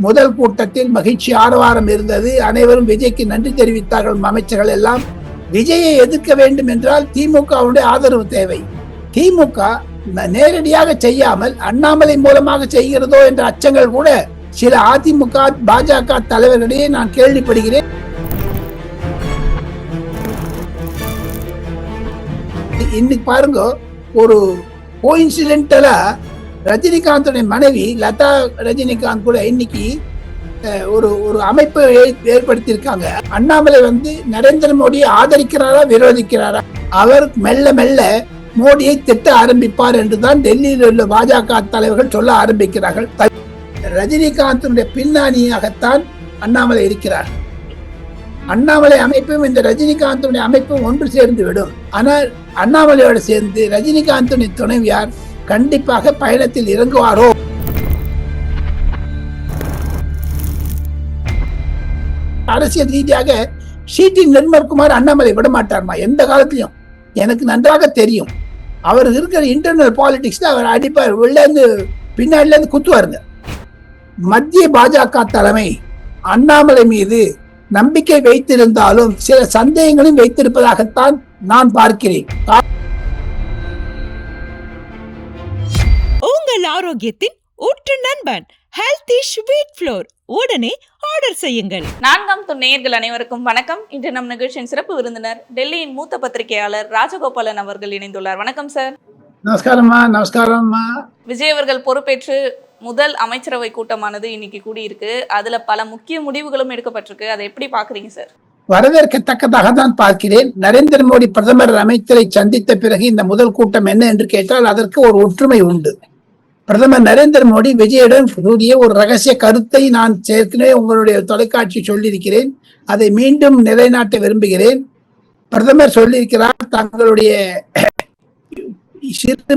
முதல் கூட்டத்தில் மகிழ்ச்சி ஆரவாரம் இருந்தது. அனைவரும் விஜய்க்கு நன்றி தெரிவித்தார்கள். அமைச்சர்கள் எல்லாம் விஜயை எதிர்க்க வேண்டும் என்றால் திமுகவுடைய ஆதரவு தேவை. திமுக நேரடியாக செய்யாமல் அண்ணாமலை மூலமாக செய்கிறதோ என்ற அச்சங்கள் கூட சில அதிமுக பாஜக தலைவர்களிடையே நான் கேள்விப்படுகிறேன். இன்னைக்கு பாருங்க, ஒரு கோயின்சிடென்டலா ரஜினிகாந்துடைய மனைவி லதா ரஜினிகாந்த் கூட இன்னைக்கு ஒரு ஒரு அமைப்பை ஏற்படுத்தியிருக்காங்க. அண்ணாமலை நரேந்திர மோடியை ஆதரிக்கிறாரா விரோதிக்கிறாரா? அவர் மெல்ல மெல்ல மோடியை திட்ட ஆரம்பிப்பார் என்றுதான் டெல்லியில் உள்ள பாஜக தலைவர்கள் சொல்ல ஆரம்பிக்கிறார்கள். ரஜினிகாந்துடைய பின்னணியாகத்தான் அண்ணாமலை இருக்கிறார். அண்ணாமலை அமைப்பும் இந்த ரஜினிகாந்துடைய அமைப்பும் ஒன்று சேர்ந்து விடும். ஆனால் அண்ணாமலையோடு சேர்ந்து ரஜினிகாந்துடைய துணைவியார் கண்டிப்பாக பயணத்தில் இறங்குவாரோ? அரசியல் ரீதியாக ஷீட்டி நிர்மல்குமார் அண்ணாமலை விட மாட்டார்மா எந்த காலத்திலையும். எனக்கு நன்றாக தெரியும். அவர் இருக்கிற இன்டர்னல் பாலிடிக்ஸ் அவர் அடிப்பார், உள்ளேருந்து பின்னாடில இருந்து குத்துவாருங்க. மத்திய பாஜக தலைமை அண்ணாமலை மீது நம்பிக்கை வைத்திருந்தாலும் சில சந்தேகங்களும் வைத்திருப்பதாகத்தான் நான் பார்க்கிறேன். உங்கள் ஆரோக்கியத்தின் ஊற்று நண்பன் ஹெல்தி ஸ்வீட் ஃப்ளோர் உடனே ஆர்டர் செய்யுங்கள். 4ஆம் துணை நேயர்கள் அனைவருக்கும் வணக்கம். இன்று நம் நிகழ்ச்சியின் சிறப்பு விருந்தினர் டெல்லியின் மூத்த பத்திரிகையாளர் ராஜகோபாலன் அவர்கள் இணைந்துள்ளார். வணக்கம் சார். நமஸ்காரம்மா. நமஸ்காரம்மா. விஜய் அவர்கள் பொறுப்பேற்று முதல் அமைச்சரவை கூட்டமானது இன்னைக்கு கூடியிருக்கு. அதுல பல முக்கிய முடிவுகளும் எடுக்கப்பட்டிருக்கு. அதை எப்படி பாக்குறீங்க சார்? வரவேற்கத்தக்கதாக தான் பார்க்கிறேன். நரேந்திர மோடி பிரதமர் அமைச்சரை சந்தித்த பிறகு இந்த முதல் கூட்டம் என்ன என்று கேட்டால் அதற்கு ஒரு ஒற்றுமை உண்டு. பிரதமர் நரேந்திர மோடி விஜயுடன் கூடிய ஒரு ரகசிய கருத்தை நான் ஏற்கனவே உங்களுடைய தொலைக்காட்சி சொல்லியிருக்கிறேன். அதை மீண்டும் நிலைநாட்ட விரும்புகிறேன். பிரதமர் சொல்லியிருக்கிறார், தங்களுடைய சிறு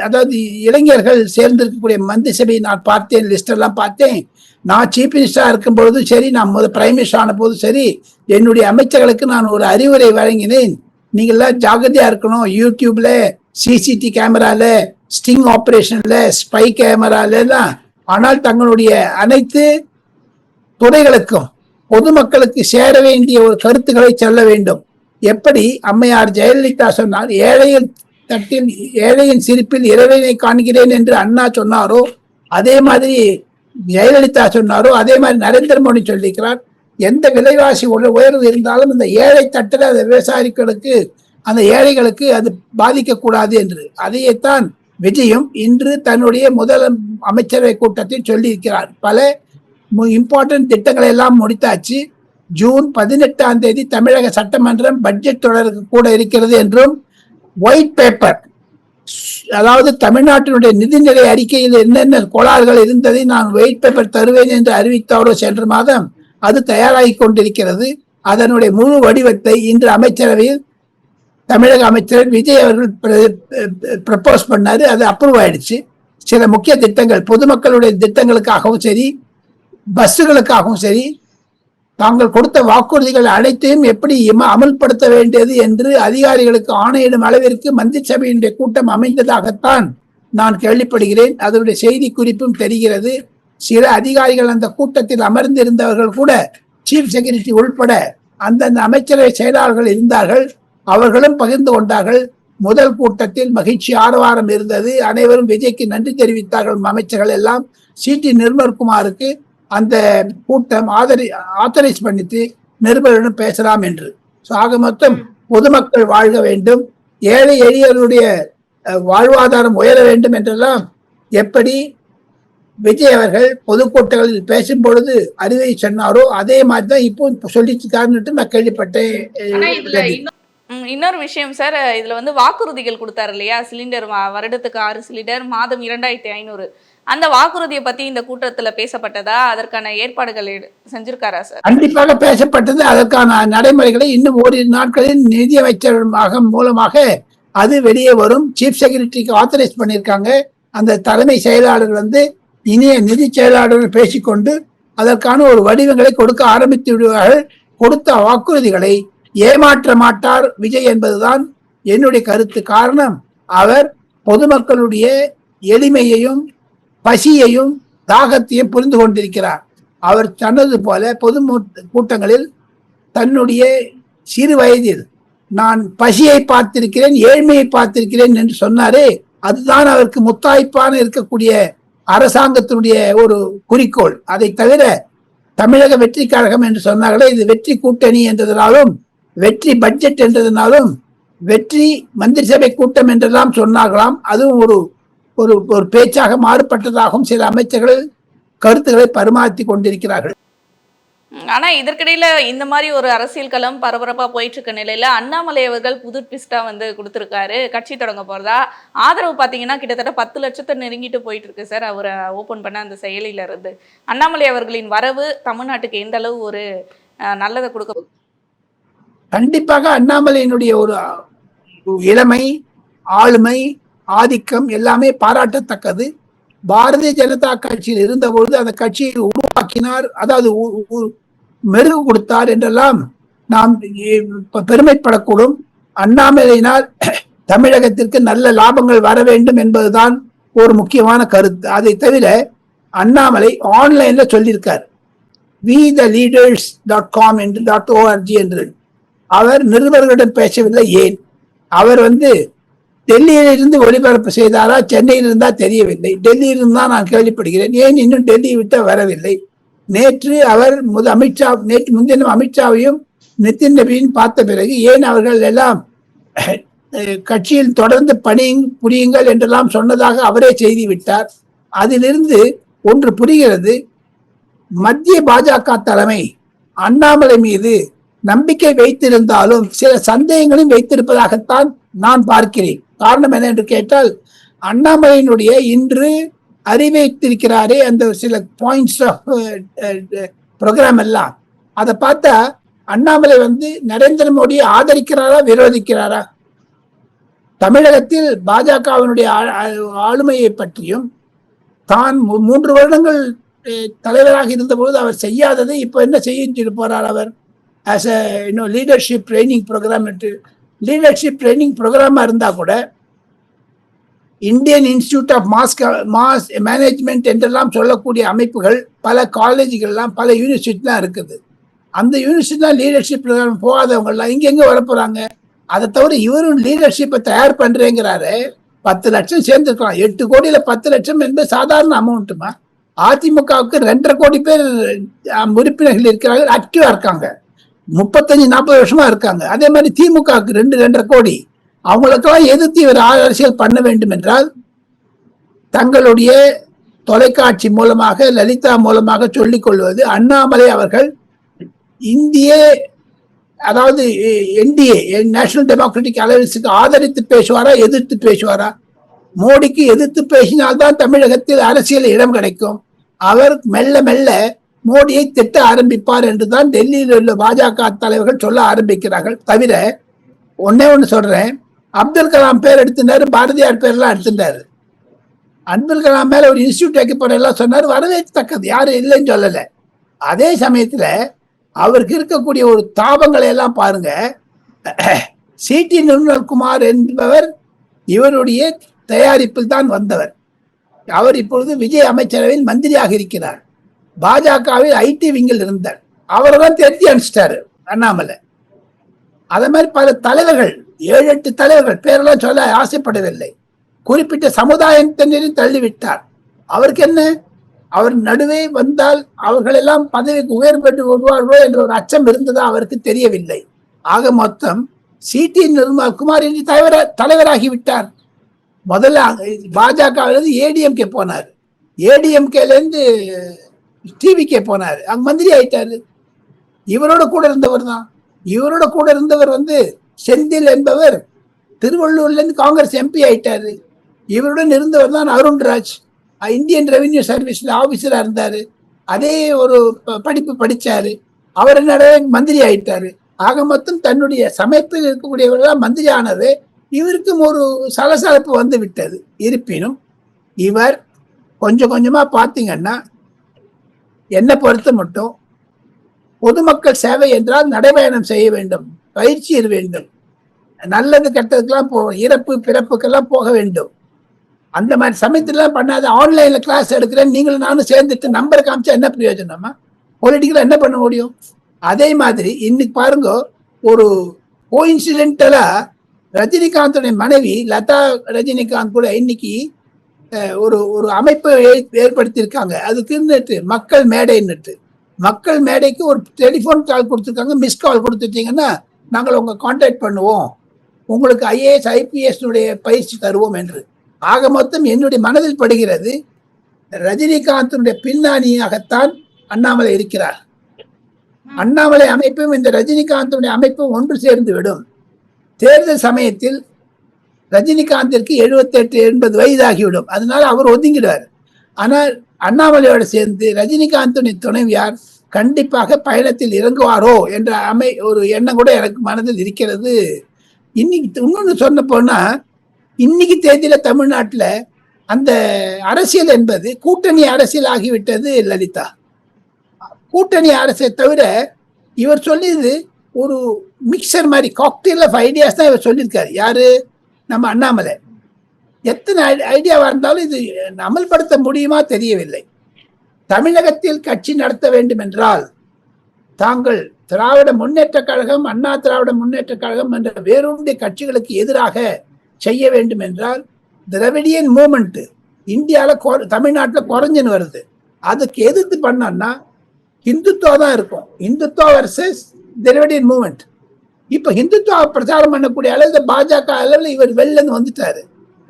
அதாவது இளைஞர்கள் சேர்ந்திருக்கக்கூடிய மந்திரி சபையை நான் பார்த்தேன், லிஸ்ட் எல்லாம் பார்த்தேன். நான் சீஃப் மினிஸ்டரா இருக்கும் பொழுதும் சரி, நான் பிரைம் மினிஸ்டர் ஆன போதும் சரி, என்னுடைய அமைச்சர்களுக்கு நான் ஒரு அறிவுரை வழங்கினேன். நீங்கள்லாம் ஜாகிரதையா இருக்கணும். யூடியூப்ல, சிசிடி கேமரால, ஸ்டிங் ஆபரேஷன்ல, ஸ்பை கேமரால எல்லாம். ஆனால் தங்களுடைய அனைத்து துறைகளுக்கும் பொதுமக்களுக்கு சேர வேண்டிய ஒரு கருத்துக்களை சொல்ல வேண்டும். எப்படி அம்மையார் ஜெயலலிதா சொன்னார், ஏழையின் சிரிப்பில் இறைவனை காண்கிறேன் என்று அண்ணா சொன்னாரோ அதே மாதிரி ஜெயலலிதா சொன்னாரோ அதே மாதிரி நரேந்திர மோடி சொல்லியிருக்கிறார். எந்த விலைவாசி உயர்வு இருந்தாலும் இந்த ஏழை தட்டில் அந்த விவசாயிகளுக்கு, அந்த ஏழைகளுக்கு அது பாதிக்க கூடாது என்று. அதையேத்தான் விஜயும் இன்று தன்னுடைய முதல் அமைச்சரவை கூட்டத்தில் சொல்லியிருக்கிறார். பல இம்பார்ட்டன்ட் திட்டங்களை எல்லாம் முடித்தாச்சு. ஜூன் 18ஆம் தேதி தமிழக சட்டமன்றம் பட்ஜெட் தொடருக்கு கூட இருக்கிறது என்றும், ஒயிட் பேப்பர், அதாவது தமிழ்நாட்டினுடைய நிதிநிலை அறிக்கையில் என்னென்ன கோளாறுகள் இருந்ததை நான் ஒயிட் பேப்பர் தருவேன் என்று அறிவித்தாரோ சென்ற மாதம், அது தயாராகி கொண்டிருக்கிறது. அதனுடைய முழு வடிவத்தை இன்று அமைச்சரவையில் தமிழக அமைச்சர் விஜய் அவர்கள் ப்ரப்போஸ் பண்ணாரு. அது அப்ரூவ் ஆயிடுச்சு. சில முக்கிய திட்டங்கள், பொதுமக்களுடைய திட்டங்களுக்காகவும் சரி, பஸ்ஸுகளுக்காகவும் சரி, தாங்கள் கொடுத்த வாக்குறுதிகள் அனைத்தையும் எப்படி அமல்படுத்த வேண்டியது என்று அதிகாரிகளுக்கு ஆணையிடும் அளவிற்கு மந்திரி சபையினுடைய கூட்டம் அமைந்ததாகத்தான் நான் கேள்விப்படுகிறேன். அதனுடைய செய்தி குறிப்பும் தெரிகிறது. சில அதிகாரிகள் அந்த கூட்டத்தில் அமர்ந்திருந்தவர்கள் கூட, சீஃப் செக்ரட்டரி உள்பட அந்தந்த அமைச்சரவை செயலாளர்கள் இருந்தார்கள். அவர்களும் பகிர்ந்து கொண்டார்கள். முதல் கூட்டத்தில் மகிழ்ச்சி ஆரவாரம் இருந்தது. அனைவரும் விஜய்க்கு நன்றி தெரிவித்தார்கள். அமைச்சர்கள் எல்லாம் ஷீட்டி நிர்மல்குமாருக்கு அந்த கூட்டம் ஆத்தரைஸ் பண்ணிட்டு நிருபர்களிடம் பேசலாம் என்று. ஆக மொத்தம் பொதுமக்கள் வாழ்க வேண்டும், ஏழை எளியவருடைய வாழ்வாதாரம் உயர வேண்டும் என்றெல்லாம் எப்படி விஜய் அவர்கள் பொதுக்கூட்டங்களில் பேசும் பொழுது அறிவை சொன்னாரோ அதே மாதிரிதான் இப்போ சொல்லிட்டு இருக்காருன்னு நான் கேள்விப்பட்டேன். இன்னொரு விஷயம் சார், இதுல வாக்குறுதிகள் கொடுத்தாரு இல்லையா? சிலிண்டர் வருடத்துக்கு 6 சிலிண்டர், மாதம் 2500. அந்த வாக்குறுதியை பத்தி இந்த கூட்டத்துல பேசப்பட்டதா? அதற்கான ஏற்பாடுகள் செஞ்சிருக்காரா சார்? கண்டிப்பாக பேசப்பட்டது. அதற்கான நடைமுறைகளை இன்னும் ஓரிரு நாட்களில் நிதியமைச்சர் மூலமாக அது வெளியே வரும். சீஃப் செக்ரட்டரிக்கு ஆத்தரைஸ் பண்ணியிருக்காங்க. அந்த தலைமை செயலாளர் இனிய நிதி செயலாளர்கள் பேசிக்கொண்டு அதற்கான ஒரு வடிவங்களை கொடுக்க ஆரம்பித்து விடுவார்கள். கொடுத்த வாக்குறுதிகளை ஏமாற்ற மாட்டார் விஜய் என்பதுதான் என்னுடைய கருத்து. காரணம், அவர் பொதுமக்களுடைய எளிமையையும் பசியையும் தாகத்தையும் புரிந்து கொண்டிருக்கிறார். அவர் சொன்னது போல பொது கூட்டங்களில் தன்னுடைய சிறு வயதில் நான் பசியை பார்த்திருக்கிறேன், ஏழ்மையை பார்த்திருக்கிறேன் என்று சொன்னாரே, அதுதான் அவருக்கு முத்தாய்ப்பான இருக்கக்கூடிய அரசாங்கத்தினுடைய ஒரு குறிக்கோள். அதை தவிர தமிழக வெற்றி கழகம் என்று சொன்னார்களே, இது வெற்றி கூட்டணி என்றதனாலும், வெற்றி பட்ஜெட் என்றதனாலும், வெற்றி மந்திரி சபை கூட்டம் என்றெல்லாம் சொன்னார்களாம். அதுவும் ஒரு ஒரு ஒரு பேச்சாக மாறுபட்டதாகவும் சில அமைச்சர்கள் கருத்துக்களை பரிமாற்றி கொண்டிருக்கிறார்கள். ஆனா இதற்கிடையில இந்த மாதிரி ஒரு அரசியல் களம் பரபரப்பா போயிட்டு இருக்க நிலையில அண்ணாமலை அவர்கள் புது ட்விஸ்டா வந்து கொடுத்திருக்காரு. கட்சி தொடங்க போறதா ஆதரவு பாத்தீங்கன்னா கிட்டத்தட்ட 10 லட்சத்தை நெருங்கிட்டு போயிட்டு இருக்கு சார். அவரை ஓபன் பண்ண அந்த செயலில இருந்து அண்ணாமலை அவர்களின் வரவு தமிழ்நாட்டுக்கு எந்த அளவு ஒரு நல்லதை கொடுக்க? கண்டிப்பாக அண்ணாமலையினுடைய ஒரு இளமை, ஆளுமை, ஆதிக்கம் எல்லாமே பாராட்டத்தக்கது. பாரதிய ஜனதா கட்சியில் இருந்தபொழுது அந்த கட்சியை உருவாக்கினார், அதாவது மெருகு கொடுத்தார் என்றெல்லாம் நாம் பெருமைப்படக்கூடும். அண்ணாமலையினால் தமிழகத்திற்கு நல்ல லாபங்கள் வர வேண்டும் என்பதுதான் ஒரு முக்கியமான கருத்து. அதை தவிர அண்ணாமலை ஆன்லைன்ல சொல்லியிருக்கார், WeTheLeaders.com என்று .org என்று. அவர் நிருபர்களிடம் பேசவில்லை. ஏன்? அவர் டெல்லியிலிருந்து ஒளிபரப்பு செய்தாரா, சென்னையில் இருந்தா தெரியவில்லை. டெல்லியிலிருந்து தான் நான் கேள்விப்படுகிறேன். ஏன் இன்னும் டெல்லி விட்டு வரவில்லை? நேற்று அவர் நேற்று முன்தினம் அமித்ஷாவையும் நிதின் நபீன் பார்த்த பிறகு ஏன் அவர்கள் எல்லாம் கட்சியில் தொடர்ந்து புரியுங்கள் என்றெல்லாம் சொன்னதாக அவரே செய்தி விட்டார். அதிலிருந்து ஒன்று புரிகிறது, மத்திய பாஜக தலைமை அண்ணாமலை மீது நம்பிக்கை வைத்திருந்தாலும் சில சந்தேகங்களும் வைத்திருப்பதாகத்தான் நான் பார்க்கிறேன். காரணம் என்ன என்று கேட்டால், அண்ணாமலையினுடைய இன்று அறிவித்திருக்கிறாரே அந்த சில பாயிண்ட்ஸ் ஆஃப் ப்ரோக்ராம் எல்லாம், அதை பார்த்தா அண்ணாமலை நரேந்திர மோடியை ஆதரிக்கிறாரா, விரோதிக்கிறாரா? தமிழகத்தில் பாஜகவினுடைய ஆளுமையை பற்றியும், தான் 3 வருடங்கள் தலைவராக இருந்தபோது அவர் செய்யாததை இப்ப என்ன செய்ய போறார் அவர்? ஆஸ் லீடர்ஷிப் ட்ரைனிங் ப்ரோக்ராம் என்று. லீடர்ஷிப் ட்ரைனிங் ப்ரோக்ராமா இருந்தா கூட Indian institute of mass management என்றெல்லாம் சொல்லக்கூடிய அமைப்புகள் பல காலேஜுகள்லாம் பல யூனிவர்சிட்டிலாம் இருக்குது. அந்த யூனிவர்சிட்டிலாம் லீடர்ஷிப் ப்ரோக்ராம் போகாதவங்கலாம் இங்க எங்க வர போறாங்க? அதை தவிர இவரும் லீடர்ஷிப்பை தயார் பண்றேங்கிறாரு. 10 லட்சம் சேர்ந்துருக்கலாம். 8 கோடியில 10 லட்சம் என்பது சாதாரண அமௌண்ட்டுமா? அதிமுகவுக்கு 2.5 கோடி பேர் உறுப்பினர்கள் இருக்கிறார்கள், ஆக்டிவா இருக்காங்க, 35-40 வருஷமா இருக்காங்க. அதே மாதிரி திமுகவுக்கு 2.5 கோடி. அவங்களுக்கெல்லாம் எதிர்த்து இவர் அரசியல் பண்ண வேண்டும் என்றால் தங்களுடைய தொலைக்காட்சி மூலமாக, லலிதா மூலமாக சொல்லிக் கொள்வது, அண்ணாமலை அவர்கள் இந்திய, அதாவது NDA நேஷனல் டெமோக்ராட்டிக் அலையன்ஸுக்கு ஆதரித்து பேசுவாரா, எதிர்த்து பேசுவாரா? மோடிக்கு எதிர்த்து பேசினால்தான் தமிழகத்தில் அரசியல் இடம் கிடைக்கும். அவர் மெல்ல மெல்ல மோடியை திட்ட ஆரம்பிப்பார் என்றுதான் டெல்லியில் உள்ள பாஜக தலைவர்கள் சொல்ல ஆரம்பிக்கிறார்கள். தவிர ஒன்னு சொல்றேன், அப்துல் கலாம் பேர் எடுத்திருந்தாரு, பாரதியார் பேர்லாம் எடுத்திருந்தாரு. அப்துல் கலாம் மேல ஒரு இன்ஸ்டியூட் வைக்க போற எல்லாம் சொன்னாரு, வரவேற்கத்தக்கது, யாரும் இல்லைன்னு சொல்லல. அதே சமயத்துல அவருக்கு இருக்கக்கூடிய ஒரு தாபங்களை எல்லாம் பாருங்க. CT நிர்மல்குமார் என்பவர் இவருடைய தயாரிப்பில் தான் வந்தவர். அவர் இப்பொழுது விஜய் அமைச்சரவையில் மந்திரியாக இருக்கிறார். பாஜகவில் IT விங்கில் இருந்தார். அவரெல்லாம் தேர்த்தி அனுப்பிச்சிட்டாரு அண்ணாமலை. அதே மாதிரி பல தலைவர்கள், 7-8 தலைவர்கள் பேரெல்லாம் சொல்ல ஆசைப்படவில்லை, குறிப்பிட்ட சமுதாயத்தினரையும் தள்ளிவிட்டார். அவருக்கு என்ன? அவர் நடுவே வந்தால் அவர்கள் எல்லாம் பதவிக்கு உயர்பெற்று வருவார்களோ என்ற ஒரு அச்சம் இருந்ததா அவருக்கு தெரியவில்லை. ஆக மொத்தம் CT நிர்மல்குமார் இன்று தலைவராகிவிட்டார். முதல்ல பாஜகவிலிருந்து ADMK போனார், ADMKல இருந்து TVK போனார், அங்க மந்திரி ஆயிட்டாரு. இவரோட கூட இருந்தவர் தான். இவரோட கூட இருந்தவர் செந்தில் என்பவர் திருவள்ளூர்ல இருந்து காங்கிரஸ் MP ஆயிட்டாரு. இவருடன் இருந்தவர் தான் அருண்ராஜ், இந்தியன் ரெவென்யூ சர்வீஸ்ல ஆபீசரா இருந்தாரு. அதே ஒரு படிப்பு படிச்சாரு. அவர் என்ன மந்திரி ஆயிட்டாரு. ஆக மொத்தம் தன்னுடைய சமைப்பில் இருக்கக்கூடியவர்களாம் மந்திரி ஆனது. இவருக்கும் ஒரு சலசலப்பு வந்து விட்டது. இருப்பினும் இவர் கொஞ்சம் கொஞ்சமா பாத்தீங்கன்னா, என்னை பொறுத்த மட்டும் பொதுமக்கள் சேவை என்றால் நடைபயணம் செய்ய வேண்டும், பயிற்சி வேண்டும், நல்லது கெட்டதுக்கெல்லாம் இறப்பு பிறப்புக்கெல்லாம் போக வேண்டும். அந்த மாதிரி சமயத்திலாம் பண்ணாத. ஆன்லைன்ல கிளாஸ் எடுக்கிறேன், நீங்களும் நானும் சேர்ந்துட்டு நம்பர் காமிச்சா என்ன பிரயோஜனமா? பொலிட்டிக்கலா என்ன பண்ண முடியும்? அதே மாதிரி இன்னைக்கு பாருங்க, ஒரு கோஇன்சிடென்டலா ரஜினிகாந்தோட மனைவி லதா ரஜினிகாந்த் கூட இன்னைக்கு ஒரு ஒரு அமைப்பை ஏற்படுத்தியிருக்காங்க. அதுக்கு மக்கள் மேடைன்னுட்டு, மக்கள் மேடைக்கு ஒரு டெலிஃபோன் கால் கொடுத்துருக்காங்க. மிஸ் கால் கொடுத்துட்டீங்கன்னா நாங்கள் உங்க கான்டாக்ட் பண்ணுவோம், உங்களுக்கு IAS IPS பயிற்சி தருவோம் என்று. ஆக மொத்தம் என்னுடைய மனதில் படுகிறது, ரஜினிகாந்தனுடைய பின்னணியாகத்தான் அண்ணாமலை இருக்கிறார். அண்ணாமலை அமைப்பும் இந்த ரஜினிகாந்தனுடைய அமைப்பும் ஒன்று சேர்ந்து விடும். தேர்தல் சமயத்தில் ரஜினிகாந்திற்கு 78-80 வயதாகிவிடும். அதனால அவர் ஒதுங்கிடுவார். ஆனால் அண்ணாமலையோடு சேர்ந்து ரஜினிகாந்தின் துணைவியார் கண்டிப்பாக பயணத்தில் இறங்குவாரோ என்ற ஒரு எண்ணம் கூட எனக்கு மனதில் இருக்கிறது. இன்னைக்கு இன்னொன்று சொன்ன போனா, இன்னைக்கு தேதியில தமிழ்நாட்டில் அந்த அரசியல் என்பது கூட்டணி அரசியல் ஆகிவிட்டது லலிதா. கூட்டணி அரசியல் தவிர இவர் சொல்லியது ஒரு மிக்சர் மாதிரி, காக்டெயில் ஆஃப் ஐடியாஸ் தான் இவர் சொல்லியிருக்காரு. யாரு? நம்ம அண்ணாமலை. எத்தனை ஐடியாவா இருந்தாலும் இது அமல்படுத்த முடியுமா தெரியவில்லை. தமிழகத்தில் கட்சி நடத்த வேண்டும் என்றால் தாங்கள் திராவிட முன்னேற்ற கழகம், அண்ணா திராவிட முன்னேற்ற கழகம் என்ற வேறொன்றிய கட்சிகளுக்கு எதிராக செய்ய வேண்டும் என்றால் திராவிடியன் மூமெண்ட் இந்தியாவில் தமிழ்நாட்டில் குறைஞ்சுன்னு வருது. அதுக்கு எதிர்த்து பண்ணா ஹிந்துத்துவா தான் இருக்கும். Hindutva versus Dravidian movement. இப்ப ஹிந்துத்துவா பிரச்சாரம் பண்ணக்கூடிய அளவு பாஜக அளவில் இவர் வெளில வந்துட்டாரு.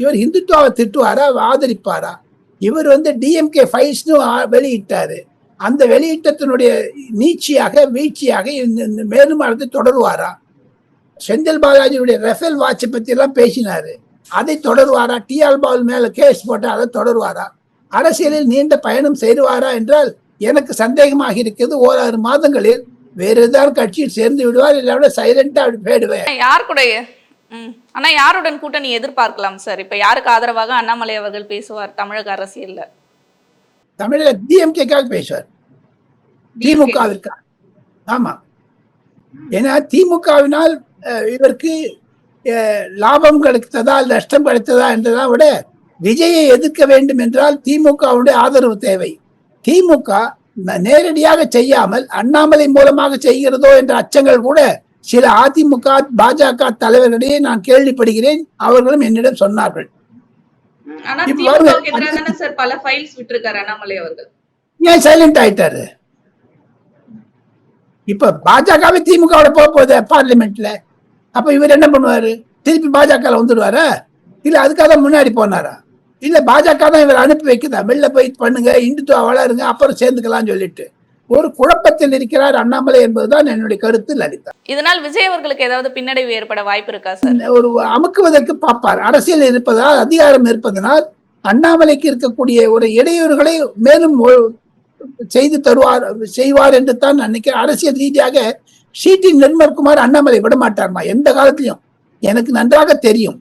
இவர் ஹிந்துத்துவாவை திட்டுவாரா, ஆதரிப்பாரா? இவர் DMK ஃபைல்ஸ்னு வெளியிட்டாரு. அந்த வெளியிட்டத்தினுடைய வீழ்ச்சியாக மேலும் அடுத்து தொடருவாரா? செந்தில் பாலாஜியுடைய ரஃபேல் வாட்சை பத்தி எல்லாம் பேசினாரு, அதை தொடருவாரா? TR பால் மேல கேஸ் போட்டு அதை தொடருவாரா? அரசியலில் நீண்ட பயணம் செய்வாரா என்றால் எனக்கு சந்தேகமாக இருக்கிறது. ஓராறு மாதங்களில் வேற ஏதாவது கட்சியில் சேர்ந்து விடுவார், இல்லாவிட சைலண்டா போயிடுவேன். யார் கூட ஆனா யாருடன் கூட்டணி எதிர்பார்க்கலாம் சார்? இப்ப யாருக்கு ஆதரவாக அண்ணாமலை அவர்கள் பேசுவார் தமிழக அரசியல்ல? தமிழக DMK-க்காக பேசுவார், திமுகவிற்காக. ஆமா, ஏன்னா திமுகவினால் இவருக்கு லாபம் கிடைத்ததா நஷ்டம் கிடைத்ததா என்றதை விட விஜயை எதிர்க்க வேண்டும் என்றால் திமுகவுடைய ஆதரவு தேவை. திமுக நேரடியாக செய்யாமல் அண்ணாமலை மூலமாக செய்கிறதோ என்ற அச்சங்கள் கூட சில அதிமுக பாஜக தலைவர்களிடையே நான் கேள்விப்படுகிறேன். அவர்களும் என்னிடம் சொன்னார்கள். ஏன் சைலண்ட் ஆயிட்டாரு? இப்ப பாஜகவே திமுகவோட போகுது பார்லிமெண்ட்ல. அப்ப இவர் என்ன பண்ணுவாரு? திருப்பி பாஜக வந்துடுவாரா? இல்ல அதுக்காக முன்னாடி போனாரா? இல்ல பாஜக தான் இவர் அனுப்பி வைக்குதா, வெளில போய் பண்ணுங்க, இந்துத்துவா வளருங்க, அப்புறம் சேர்ந்துக்கலாம் சொல்லிட்டு ஒரு குழப்பத்தில் இருக்கிறார் அண்ணாமலை என்பதுதான் என்னுடைய கருத்து லலிதா. இதனால் விஜய் அவர்களுக்கு ஏதாவது பின்னடைவு ஏற்பட வாய்ப்பு இருக்கா சார்? ஒரு அமுக்குவதற்கு பார்ப்பார். அரசியல் இருப்பதால், அதிகாரம் இருப்பதனால் அண்ணாமலைக்கு இருக்கக்கூடிய ஒரு இடையூறுகளை மேலும் செய்து செய்வார் என்று தான் நினைக்கிறேன். அரசியல் ரீதியாக ஷீட்டி நிர்மல்குமார் அண்ணாமலை விட மாட்டார்மா எந்த காலத்திலையும். எனக்கு நன்றாக தெரியும்.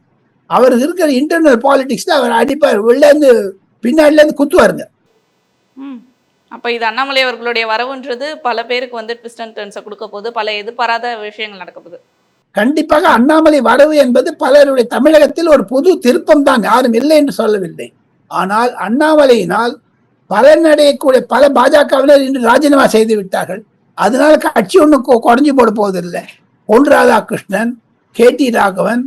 அவர் இருக்கிற இன்டர்னல் பாலிடிக்ஸ் தான் அவர் அடிப்பார், உள்ள இருந்து பின்னாடில இருந்து குத்துவாருங்க. அப்ப இது அண்ணாமலை அவர்களுடைய வரவுன்றது பல பேருக்கு ட்விஸ்ட் அண்ட் டர்ன்ஸை கொடுக்க போது, பல எதிர்பாராத விஷயங்கள் நடக்க போகுது. கண்டிப்பாக அண்ணாமலை வரவு என்பது பலருடைய தமிழகத்தில் ஒரு பொது திருப்பம் தான், யாரும் இல்லை என்று சொல்லவில்லை. ஆனால் அண்ணாமலையினால் பலனடையக்கூடிய பல பாஜகவினர் இன்று ராஜினாமா செய்து விட்டார்கள். அதனால கட்சி ஒன்றும் குறைஞ்சி போட போவதில்லை. பொன் ராதாகிருஷ்ணன், KT ராகவன்,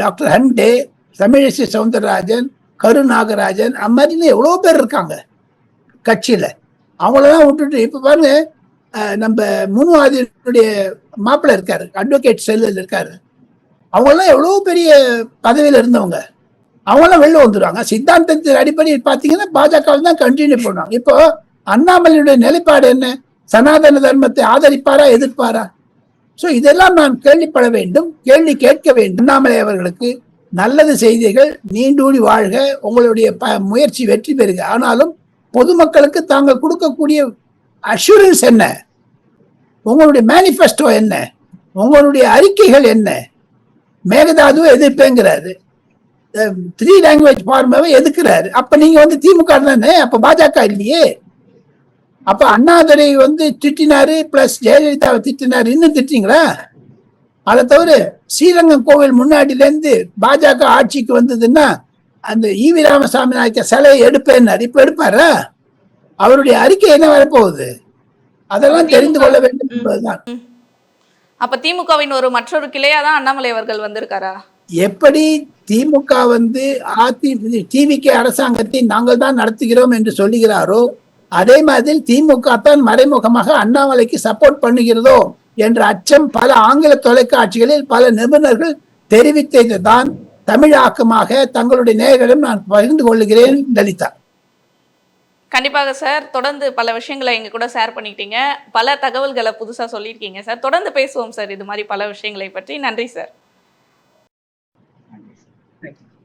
டாக்டர் ஹண்டே, தமிழிசை சவுந்தரராஜன், கரு நாகராஜன், அம்மாதிரி எவ்வளோ பேர் இருக்காங்க கட்சியில. அவங்களெல்லாம் விட்டுட்டு இப்ப பாருங்க, நம்ம முனுவாதியுடைய மாப்பிள்ளை இருக்காரு, அட்வொகேட் செல்லில் இருக்காரு. அவங்கெல்லாம் எவ்வளவு பெரிய பதவியில இருந்தவங்க, அவங்கெல்லாம் வெளில வந்துடுவாங்க. சித்தாந்தத்தின் அடிப்படையில் பார்த்தீங்கன்னா பாஜக தான் கண்டினியூ பண்ணுவாங்க. இப்போ அண்ணாமலையுடைய நிலைப்பாடு என்ன? சனாதன தர்மத்தை ஆதரிப்பாரா, எதிர்ப்பாரா? ஸோ இதெல்லாம் நான் கேள்விப்பட வேண்டும், கேள்வி கேட்க வேண்டும். அண்ணாமலை அவர்களுக்கு நல்லது செய்திகள், நீண்டூடி வாழ்க, உங்களுடைய முயற்சி வெற்றி பெறுக. ஆனாலும் பொதுமக்களுக்கு தாங்கள் கொடுக்கக்கூடிய அஷூரன்ஸ் என்ன? உங்களுடைய மேனிஃபெஸ்டோ என்ன? உங்களுடைய அறிக்கைகள் என்ன? மேகதாதுவை எதிர்ப்பேங்கிறாரு, 3 லாங்குவேஜ் ஃபார்மாவை எதிர்க்கிறாரு. அப்ப நீங்க திமுக தானே, அப்ப பாஜக இல்லையே. அப்ப அண்ணாதுரை திட்டினாரு, பிளஸ் ஜெயலலிதாவை திட்டினாரு, இன்னும் திட்டிங்களா? அதை தவிர ஸ்ரீரங்கம் கோவில் முன்னாடில இருந்து பாஜக ஆட்சிக்கு வந்ததுன்னா அந்த EV ராமசாமி நாயக்க சிலையை எடுப்பேன்னாரு. இப்ப எடுப்பாரா? அவருடைய அறிக்கை என்ன வரப்போகுது? அதெல்லாம் தெரிந்து கொள்ள வேண்டும் என்பதுதான். அப்ப திமுகவின் ஒரு மற்றொரு கிளையா தான் அண்ணாமலை அவர்கள் வந்திருக்காரா? எப்படி திமுக டிவிகே அரசாங்கத்தை நாங்கள் தான் நடத்துகிறோம் என்று சொல்லுகிறாரோ, அதே மாதிரி திமுக தான் மறைமுகமாக அண்ணாமலைக்கு சப்போர்ட் பண்ணுகிறதோ என்ற அச்சம் பல ஆங்கில தொலைக்காட்சிகளில் பல நிபுணர்கள் தெரிவித்ததுதான் தமிழாக்கமாக தங்களுடைய நேயர்களிடம் நான் பகிர்ந்து கொள்கிறேன் லலிதா. கண்டிப்பாக சார். தொடர்ந்து பல விஷயங்களை எங்க கூட ஷேர் பண்ணிக்கிட்டீங்க. பல தகவல்களை புதுசா சொல்லியிருக்கீங்க சார். தொடர்ந்து பேசுவோம் சார் இது மாதிரி பல விஷயங்களை பற்றி. நன்றி சார்.